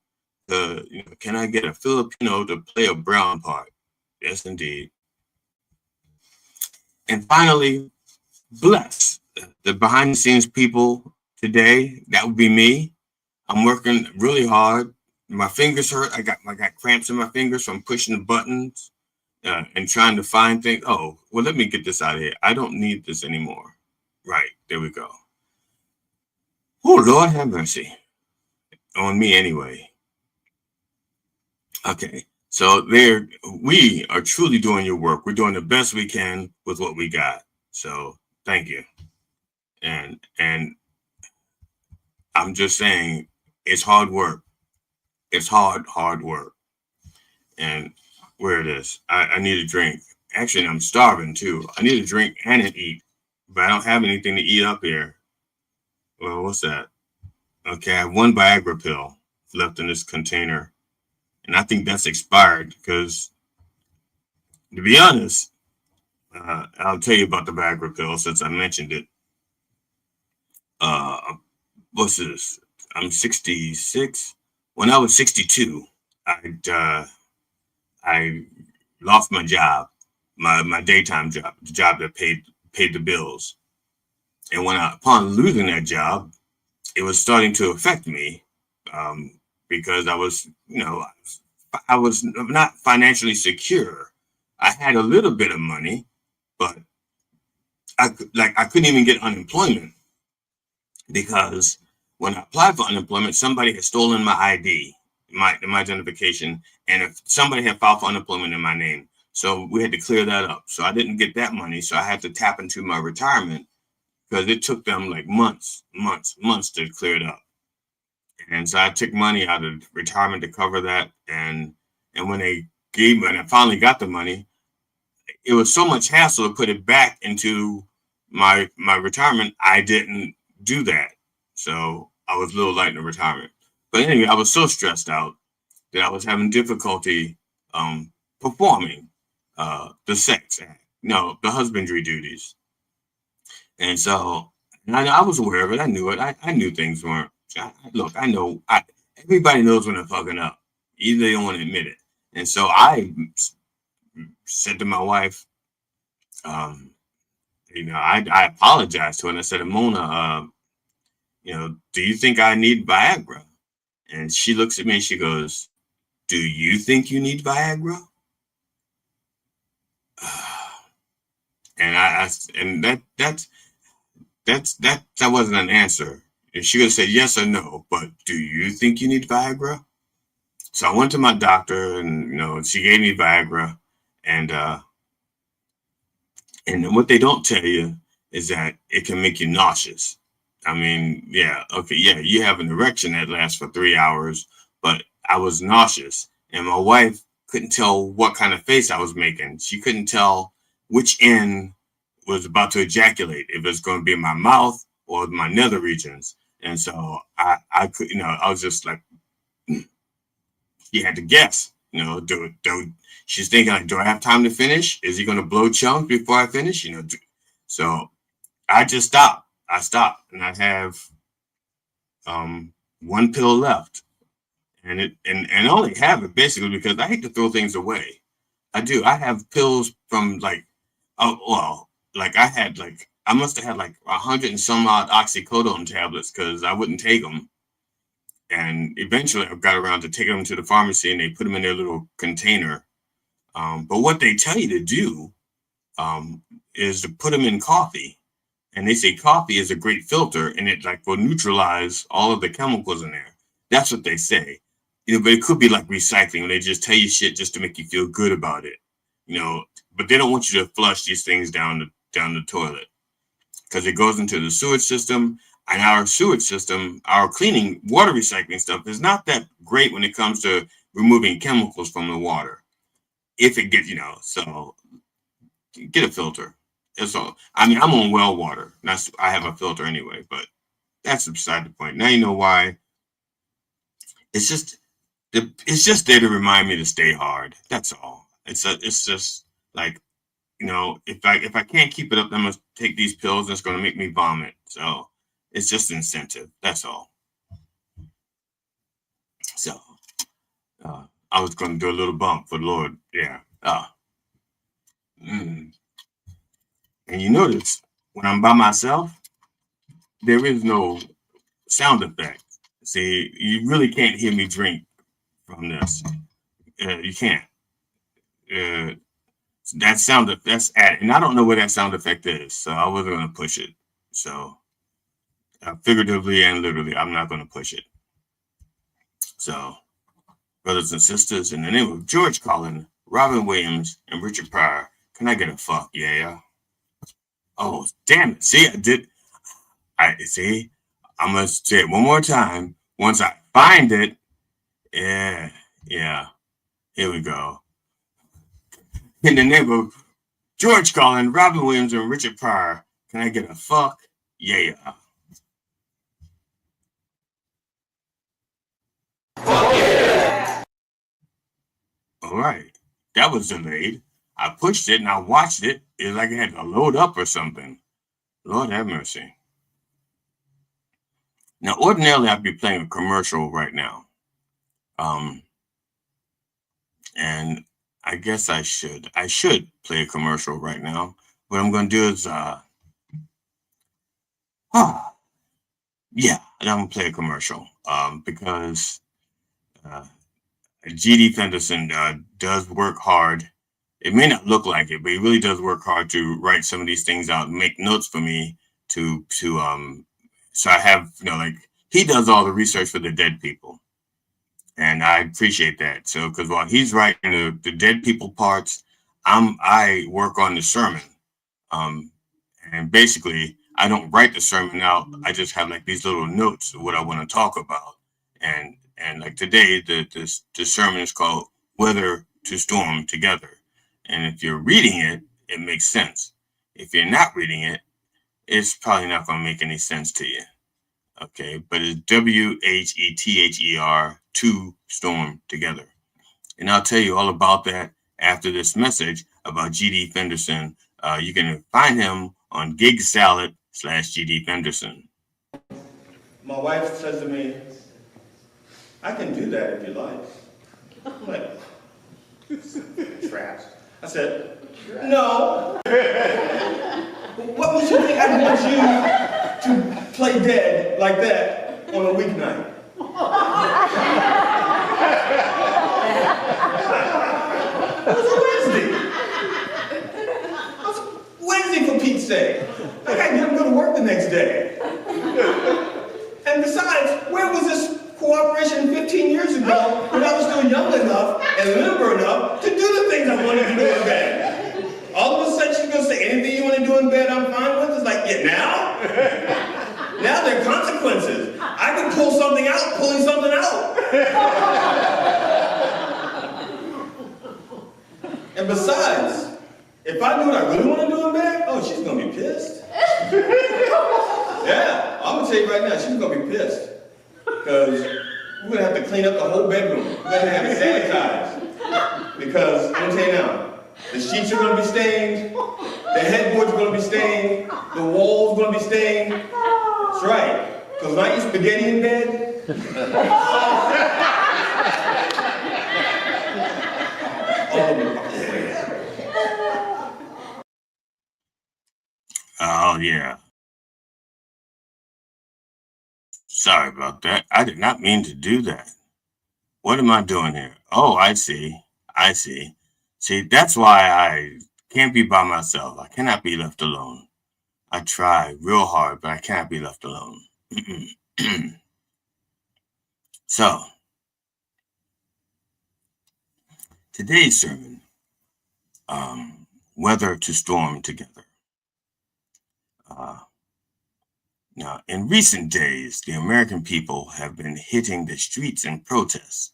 Can I get a Filipino to play a brown part? Yes, indeed. And finally, bless the behind the scenes people today. That would be me. I'm working really hard. My fingers hurt. I got cramps in my fingers from pushing the buttons and trying to find things. Oh, well, let me get this out of here. I don't need this anymore. Right, there we go. Oh, Lord have mercy on me anyway. Okay, so we are truly doing your work. We're doing the best we can with what we got. So thank you. And I'm just saying, it's hard work. It's hard work. And where it is, I need a drink. Actually, I'm starving too. I need a drink and an eat, but I don't have anything to eat up here. Well, what's that? Okay, I have one Viagra pill left in this container. And I think that's expired because, to be honest, I'll tell you about the Viagra pill since I mentioned it. What's this? I'm 66. When I was 62, I lost my job, my daytime job, the job that paid the bills. And upon losing that job, it was starting to affect me because I was not financially secure. I had a little bit of money, but I couldn't even get unemployment because when I applied for unemployment, somebody had stolen my ID, my identification, and if somebody had filed for unemployment in my name. So we had to clear that up. So I didn't get that money. So I had to tap into my retirement because it took them like months to clear it up. And so I took money out of retirement to cover that. And when I finally got the money, it was so much hassle to put it back into my retirement. I didn't do that. So I was a little light in the retirement. But anyway, I was so stressed out that I was having difficulty performing the sex act, the husbandry duties. And so I was aware of it. I knew it. I knew things weren't. Look, I know. Everybody knows when they're fucking up. Either they don't want to admit it. And so I said to my wife, I apologized to her and I said, Mona, do you think I need Viagra? And she looks at me and she goes, do you think you need Viagra? And that wasn't an answer. And she could have said yes or no, but do you think you need Viagra? So I went to my doctor and, she gave me Viagra and what they don't tell you is that it can make you nauseous. I mean, you have an erection that lasts for 3 hours, but I was nauseous and my wife couldn't tell what kind of face I was making. She couldn't tell which end was about to ejaculate, if it's going to be in my mouth or my nether regions. And so I could, I was just like, she had to guess, she's thinking like, do I have time to finish? Is he going to blow chunks before I finish? So I just stopped. I stopped and I have one pill left. And I only have it basically because I hate to throw things away. I do. I have pills from like, oh well, like I must have had like 100 and some odd oxycodone tablets because I wouldn't take them. And eventually I got around to taking them to the pharmacy and they put them in their little container. But what they tell you to do is to put them in coffee. And they say coffee is a great filter and it like will neutralize all of the chemicals in there. That's what they say. But it could be like recycling. They just tell you shit just to make you feel good about it. But they don't want you to flush these things down the toilet because it goes into the sewage system. And our sewage system, our cleaning water recycling stuff is not that great when it comes to removing chemicals from the water. If it gets, so get a filter. That's all. I mean, I'm on well water. I have a filter anyway, but that's beside the point. Now you know why. It's just there to remind me to stay hard. That's all. It's just like, if I can't keep it up, I'm gonna take these pills. That's gonna make me vomit. So it's just incentive. That's all. So I was gonna do a little bump for the Lord. Yeah. And you notice when I'm by myself, there is no sound effect. See, you really can't hear me drink from this. You can't. That sound that's added, and I don't know what that sound effect is, so I wasn't going to push it. So, figuratively and literally, I'm not going to push it. So, brothers and sisters, in the name of George Collin, Robin Williams, and Richard Pryor, can I get a fuck yeah? Oh, damn it. See, I did. I'm going to say it one more time. Once I find it, yeah. Here we go. In the name of George Collin, Robin Williams, and Richard Pryor, can I get a fuck yeah? Fuck yeah! All right. That was delayed. I pushed it and I watched it. It's like it had to load up or something. Lord have mercy. Now, ordinarily, I'd be playing a commercial right now. And I guess I should play a commercial right now. What I'm going to do is, I'm going to play a commercial because G.D. Fenderson does work hard. It may not look like it, but he really does work hard to write some of these things out and make notes for me so I have, he does all the research for the dead people. And I appreciate that. So, because while he's writing the dead people parts, I work on the sermon. And basically, I don't write the sermon out. I just have like these little notes of what I want to talk about. And like today, the sermon is called Weather to Storm Together. And if you're reading it, it makes sense. If you're not reading it, it's probably not going to make any sense to you. Okay, but it's WHETHER to storm together. And I'll tell you all about that after this message about G.D. Fenderson. You can find him on GigSalad/G.D. Fenderson. My wife says to me, I can do that if you like. I'm like, trash. I said, no. What would you think I want you to play dead like that on a weeknight? It was a Wednesday for Pete's sake. I gotta get him to go to work the next day. And besides, where was this cooperation 15 years ago when I was still young enough and limber enough to do the things I wanted to do in bed? All of a sudden she's gonna say anything you want to do in bed I'm fine with. It's like, yeah, now? Now there are consequences. I can pull something out, pulling something out. And besides, if I do what I really want to do in bed, oh, she's gonna be pissed. Yeah, I'm gonna tell you right now, she's gonna be pissed. Because we're gonna have to clean up the whole bedroom. We're gonna have it sanitized. Because, I'm gonna tell you now, the sheets are going to be stained, the headboard's going to be stained, the wall's going to be stained. That's right. Because when I eat spaghetti in bed, Oh, yeah. Sorry about that. I did not mean to do that. What am I doing here? Oh, I see. I see. See, that's why I can't be by myself. I cannot be left alone. I try real hard, but I can't be left alone. So, today's sermon, Weather to Storm Together. Now, in recent days, the American people have been hitting the streets in protest.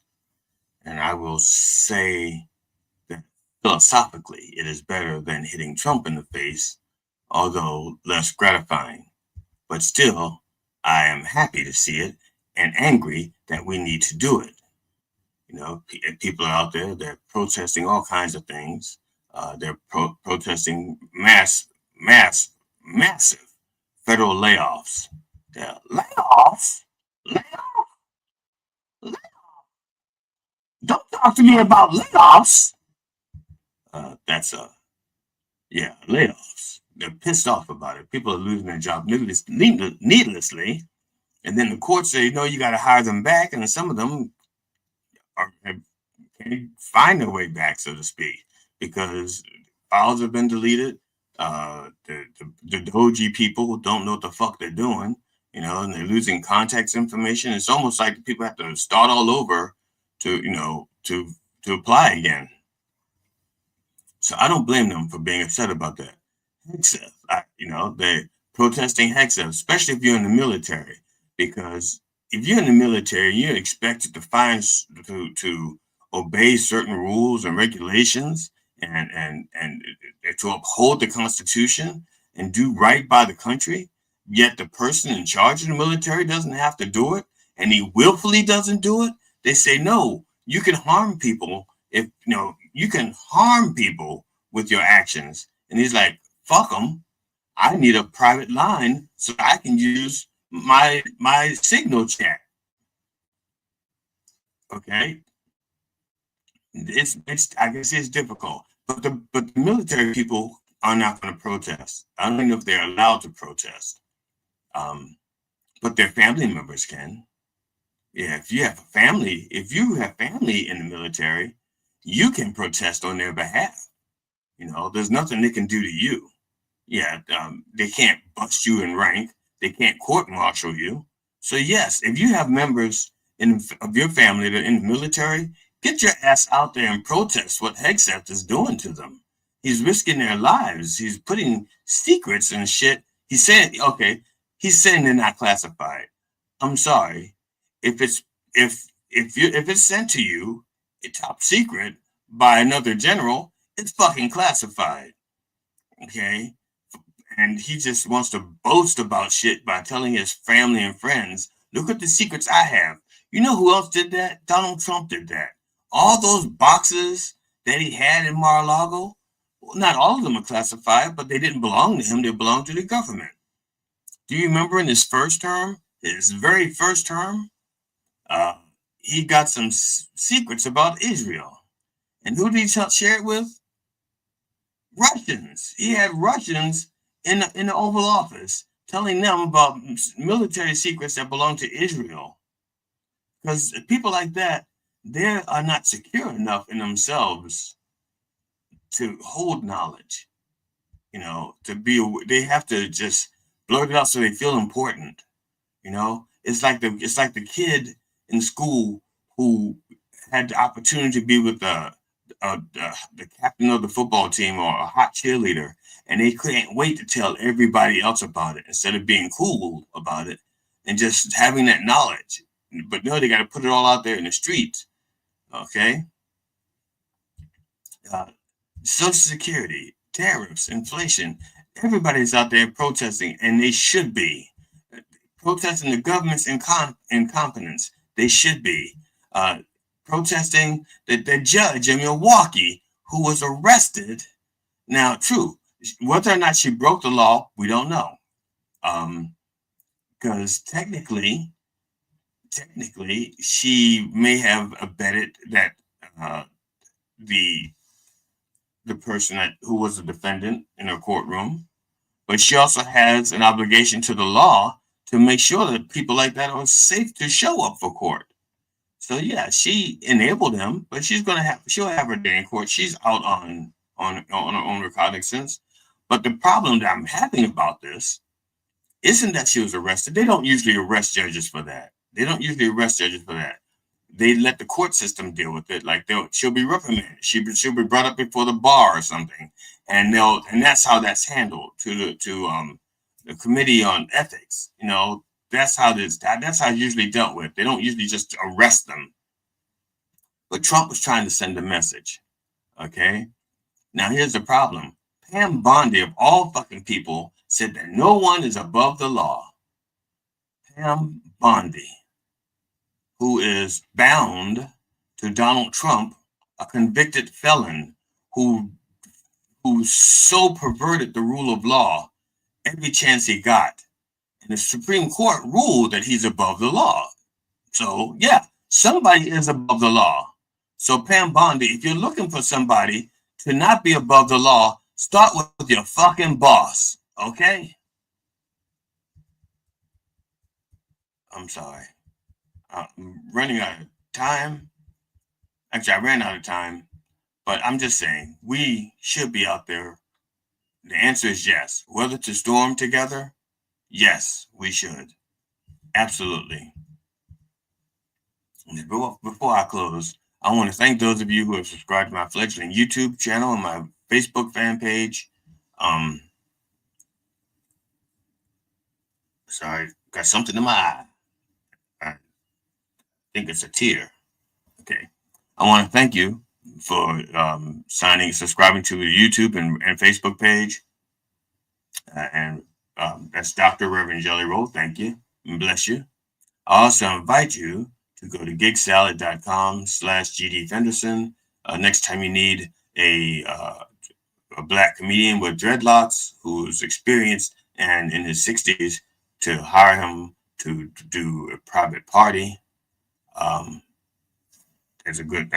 And I will say that philosophically, it is better than hitting Trump in the face, although less gratifying. But still, I am happy to see it and angry that we need to do it. You know, people are out there, they're protesting all kinds of things. They're protesting massive federal layoffs. Yeah, layoffs? Layoffs? Don't talk to me about layoffs. Layoffs. They're pissed off about it. People are losing their job needlessly. And then the courts say, no, you got to hire them back. And some of them can't find their way back, so to speak, because files have been deleted. The Doji people don't know what the fuck they're doing, you know, and they're losing contact information. It's almost like people have to start all over to apply again. So I don't blame them for being upset about that. They're protesting Hexaf, especially if you're in the military, because if you're in the military, you're expected to obey certain rules and regulations and to uphold the Constitution and do right by the country. Yet the person in charge of the military doesn't have to do it, and he willfully doesn't do it. They say, no, you can harm people you can harm people with your actions. And he's like, fuck them. I need a private line so I can use my signal chat. Okay. I guess it's difficult. But the military people are not going to protest. I don't know if they're allowed to protest. But their family members can. Yeah, if you have family in the military, you can protest on their behalf. You know, there's nothing they can do to you. Yeah, they can't bust you in rank. They can't court-martial you. So yes, if you have members of your family that are in the military, get your ass out there and protest what Hegseth is doing to them. He's risking their lives. He's putting secrets and shit. He's saying they're not classified. I'm sorry. If it's sent to you, top secret by another general, it's fucking classified. Okay? And he just wants to boast about shit by telling his family and friends, look at the secrets I have. You know who else did that? Donald Trump did that. All those boxes that he had in Mar-a-Lago, well, not all of them are classified, but they didn't belong to him. They belonged to the government. Do you remember in his very first term, he got some secrets about Israel. And who did he share it with? Russians. He had Russians in the Oval Office telling them about military secrets that belong to Israel. Because people like that, they are not secure enough in themselves to hold knowledge. You know, they have to just blurt it out so they feel important. You know, it's like the kid in school who had the opportunity to be with the captain of the football team or a hot cheerleader, and they couldn't wait to tell everybody else about it instead of being cool about it and just having that knowledge. But no, they got to put it all out there in the streets. Okay. Social Security, tariffs, inflation. Everybody's out there protesting, and they should be protesting the government's incompetence. They should be protesting the judge in Milwaukee who was arrested. Now, true, whether or not she broke the law, we don't know, because technically, she may have abetted that the person who was a defendant in her courtroom, but she also has an obligation to the law to make sure that people like that are safe to show up for court. So yeah, she enabled him, but she'll have her day in court. She's out on her own recognizance. But the problem that I'm having about this isn't that she was arrested. They don't usually arrest judges for that. They let the court system deal with it. Like she'll be reprimanded. She'll be brought up before the bar or something, and that's how that's handled to the committee on ethics. That's how it's usually dealt with. They don't usually just arrest them. But Trump was trying to send a message. Okay. Now here's the problem. Pam Bondi, of all fucking people, said that no one is above the law. Pam Bondi, who is bound to Donald Trump, a convicted felon who so perverted the rule of law every chance he got. And the Supreme Court ruled that he's above the law. So, yeah, somebody is above the law. So, Pam Bondi, if you're looking for somebody to not be above the law, start with your fucking boss, okay? I'm sorry. I'm running out of time. Actually, I ran out of time, but I'm just saying we should be out there. The answer is yes. Whether to storm together, yes, we should. Absolutely. Before I close, I want to thank those of you who have subscribed to my fledgling YouTube channel and my Facebook fan page. Sorry, got something in my eye. I think it's a tear. Okay. I want to thank you for subscribing to the YouTube and Facebook page. That's Dr. Reverend Jelly Roll. Thank you and bless you. I also invite you to go to gigsalad.com/GD Fenderson. Next time you need a black comedian with dreadlocks who's experienced and in his 60s to hire him to do a private party. That's a good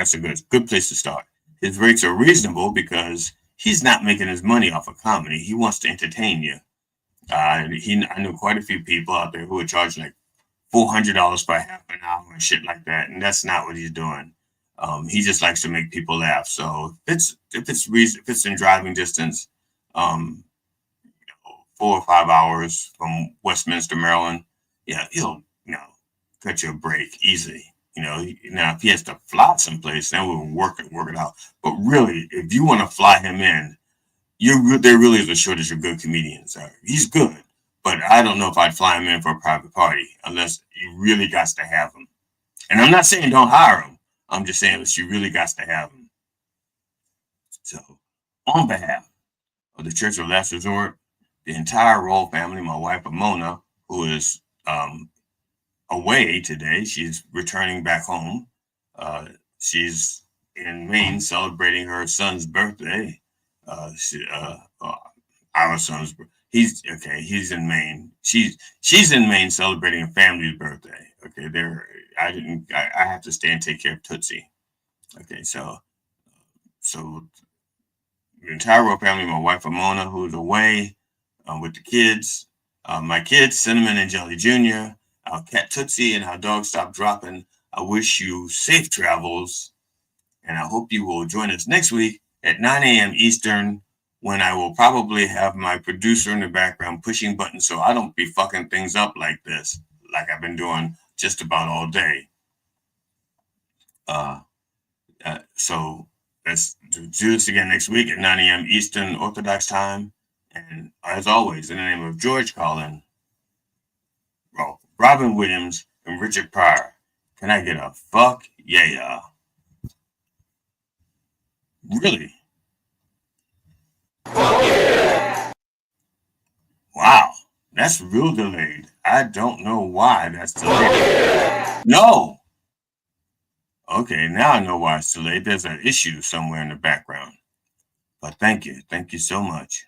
place to start. His rates are reasonable because he's not making his money off of comedy. He wants to entertain you. I know quite a few people out there who are charging like $400 for half an hour and shit like that, and that's not what he's doing. He just likes to make people laugh. So if it's in driving distance, 4 or 5 hours from Westminster, Maryland, yeah, he'll cut you a break easily. Now if he has to fly someplace, then we'll work it out. But really, if you want to fly him in, there really is a shortage of good comedians. He's good, but I don't know if I'd fly him in for a private party unless you really got to have him. And I'm not saying don't hire him. I'm just saying that you really got to have him. So, on behalf of the Church of Last Resort, the entire Roll family, my wife Amona, who is away today, she's returning back home. She's in Maine celebrating her son's birthday. Our son's he's in Maine. She's in Maine celebrating a family's birthday. Okay, I have to stay and take care of Tootsie. Okay, so the entire Royal family, my wife Amona, who's away with the kids, my kids Cinnamon and Jelly Jr., our cat Tootsie, and our dog Stop Dropping. I wish you safe travels, and I hope you will join us next week at 9 a.m. Eastern, when I will probably have my producer in the background pushing buttons so I don't be fucking things up like this, like I've been doing just about all day. So let's do this again next week at 9 a.m. Eastern Orthodox time. And as always, in the name of George Carlin, Robin Williams, and Richard Pryor, can I get a fuck yeah? Really? Wow, that's real delayed. I don't know why that's delayed. No. Okay, now I know why it's delayed. There's an issue somewhere in the background. But thank you so much.